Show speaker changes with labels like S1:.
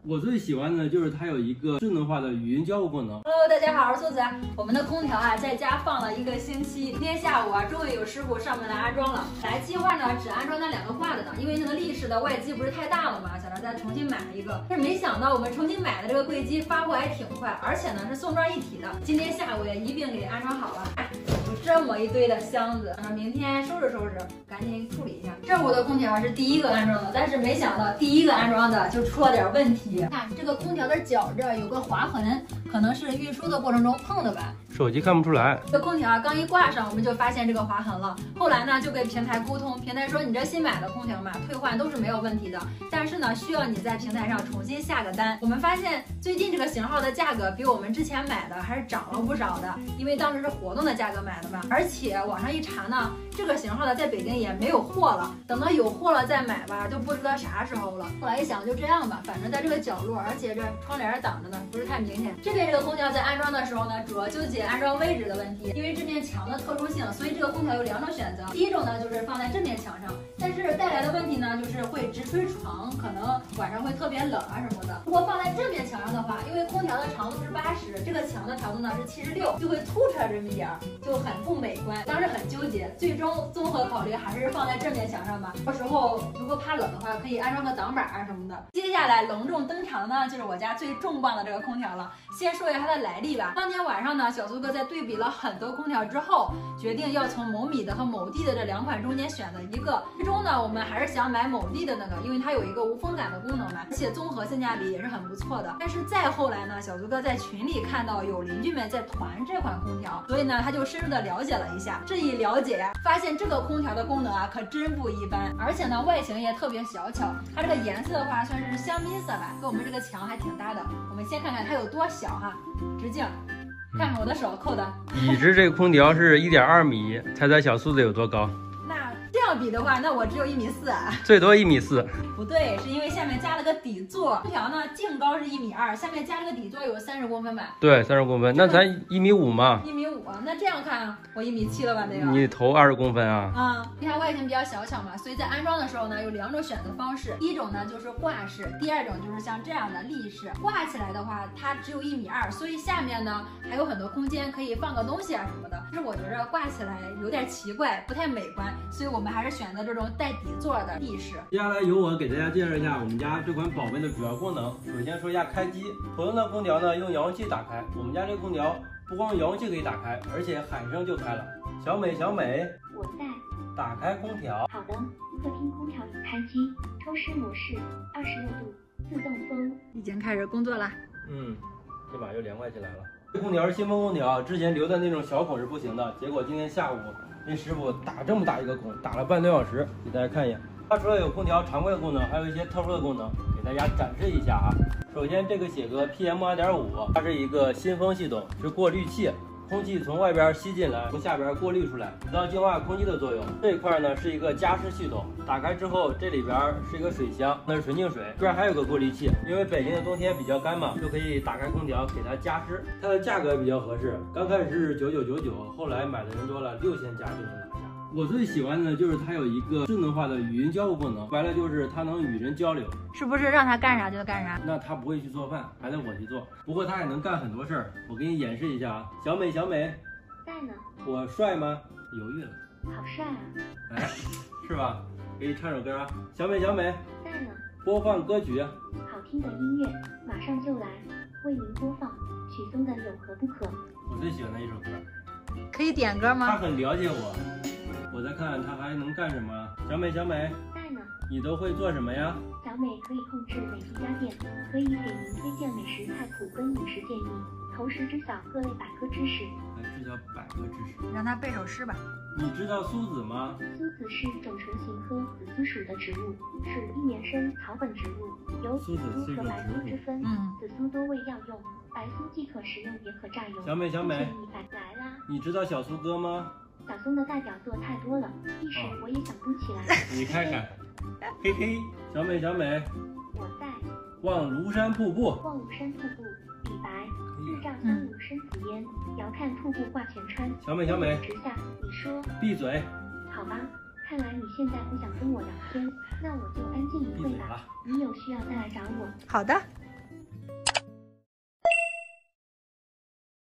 S1: 我最喜欢的就是它有一个智能化的语音交互功能。
S2: Hello， 大家好，我是兔子。我们的空调啊，在家放了1个星期，今天下午啊，终于有师傅上门来安装了。本来计划呢，只安装那2个挂的呢，因为那个立式的外机不是太大了嘛，想着再重新买一个。但是没想到我们重新买的这个柜机发货还挺快，而且呢是送装一体的。今天下午也一并给安装好了。有这么一堆的箱子，明天收拾收拾，赶紧处理一下。这屋的空调是第1个安装的，但是没想到第1个安装的就出了点问题。看这个空调的脚这儿有个划痕，可能是运输的过程中碰的吧。
S1: 手机看不出来。
S2: 这空调刚一挂上，我们就发现这个划痕了。后来呢，就跟平台沟通，平台说你这新买的空调嘛，退换都是没有问题的，但是呢，需要你在平台上重新下个单。我们发现最近这个型号的价格比我们之前买的还是涨了不少的，因为当时是活动的价格买的嘛。而且网上一查呢，这个型号的在北京也没有货了，等到有货了再买吧，就不知道啥时候了。后来一想，就这样吧，反正在这个角落，而且这窗帘挡着呢，不是太明显。这边这个空调在安装的时候呢，主要纠结安装位置的问题，因为这面墙的特殊性，所以这个空调有2种选择。第一种呢，就是放在这面墙上，但是带来的问题呢，就是会直吹床，可能晚上会特别冷啊什么的。如果放在这面墙上的话，因为空调的长度是80，这个墙的长度呢是76，就会凸出来这么一点儿，就很不美观。当时很纠结，最终综合考虑还是放在正面墙上吧。到时候如果怕冷的话，可以安装个挡板啊什么的。接下来隆重登场呢，就是我家最重磅的这个空调了。先说一下它的来历吧。当天晚上呢，小苏哥在对比了很多空调之后，决定要从某米的和某地的这2款中间选择一个。最终呢，我们还是想买某地的那个，因为它有一个无风感的功能嘛，而且综合性价比也是很不错的。但是再后来呢，小苏哥在群里看到有邻居们在团这款空调，所以呢，他就深入的了解了一下。这一了解呀，发现这个空调的功能啊，可真不一般，而且呢，外形也特别小巧。它这个颜色的话，算是香槟色吧，跟我们这个墙还挺搭的。我们先看看它有多小哈，直径。看看我的手扣的，
S1: 已知这个空调是1.2米，猜猜小苏子有多高？
S2: 那这样比的话，那我只有1.4米啊，
S1: 最多1.4米。
S2: 不对，是因为下面加了个底座，空调呢净高是1.2米，下面加了个底座有30公分吧？
S1: 对，30公分，那咱1.5米嘛。
S2: 1.5米，那这样看我1.7米了吧？得有。
S1: 你头20公分啊？
S2: 啊，因为它外形比较小巧嘛，所以在安装的时候呢，有2种选择方式。第一种呢就是挂式，第2种就是像这样的立式。挂起来的话，它只有1.2米，所以下面呢还有很多空间可以放个东西啊什么的。但是我觉着挂起来有点奇怪，不太美观，所以我们还是选择这种带底座的立式。接下来由我给大家介绍一下我们家这款宝贝的主要功能。首先说一下开机，普通的空调呢用遥控器打开，我们家这个空调不光遥控器可以打开，而且喊声就开了。小美，小美，
S3: 我在。
S2: 打开空调。
S3: 好的，客厅空调已开机，抽湿模式，26度，自动风。
S2: 已经开始工作了。
S1: 这把又凉快起来了。这空调是新风空调，之前留的那种小孔是不行的，结果今天下午那师傅打这么大一个孔，打了半多小时，给大家看一眼。它除了有空调常规的功能，还有一些特殊的功能，给大家展示一下啊。首先这个写个 PM2.5，它是一个新风系统，是过滤器。空气从外边吸进来，从下边过滤出来，起到净化空气的作用。这一块呢是一个加湿系统，打开之后这里边是一个水箱，那是纯净水，这边还有个过滤器。因为北京的冬天比较干嘛，就可以打开空调给它加湿。它的价格比较合适，刚开始是9999，后来买的人多了，6000加就能拿下。我最喜欢的就是它有一个智能化的语音交互功能，说白了就是它能与人交流。
S2: 是不是让它干啥就干啥？
S1: 那它不会去做饭，还得我去做。不过它也能干很多事儿，我给你演示一下啊。小美，小美，
S3: 在呢。
S1: 我帅吗？犹豫了。
S3: 好帅啊！
S1: 哎，是吧？给你唱首歌啊。小美，小美，
S3: 在呢。
S1: 播放歌曲。
S3: 好听的音乐马上就来，为您播放许嵩的《有何不可》。
S1: 我最喜欢的一首歌。
S2: 可以点歌吗？
S1: 他很了解我。我再看他还能干什么。小美，小美，
S3: 在呢。
S1: 你都会做什么呀？
S3: 小美可以控制每一家店，可以给您推荐美食菜谱跟饮食建议，同时知晓各类百科知识。
S1: 知晓百科知识。
S2: 让他背首诗吧。
S1: 你知道苏子吗？
S3: 苏子是种唇形科紫苏属的植物，属一年生草本植物，有紫苏和白苏之分。紫苏多为药用，白苏既可食用也可榨油。
S1: 小美，小美，
S3: 来啦！
S1: 你知道小苏哥吗？
S3: 小松的代表作太多了，一时我也想不起来。
S1: 你看看，嘿嘿，小美，小美，
S3: 我在。
S1: 望庐山瀑布。
S3: 望庐山瀑布，李白。日照香炉生紫烟，遥看瀑布挂前川。
S1: 小美，小美，
S3: 直下，你说。
S1: 闭嘴。
S3: 好吧，看来你现在不想跟我聊天，那我就安静一会吧。你有需要再来找我。
S2: 好的。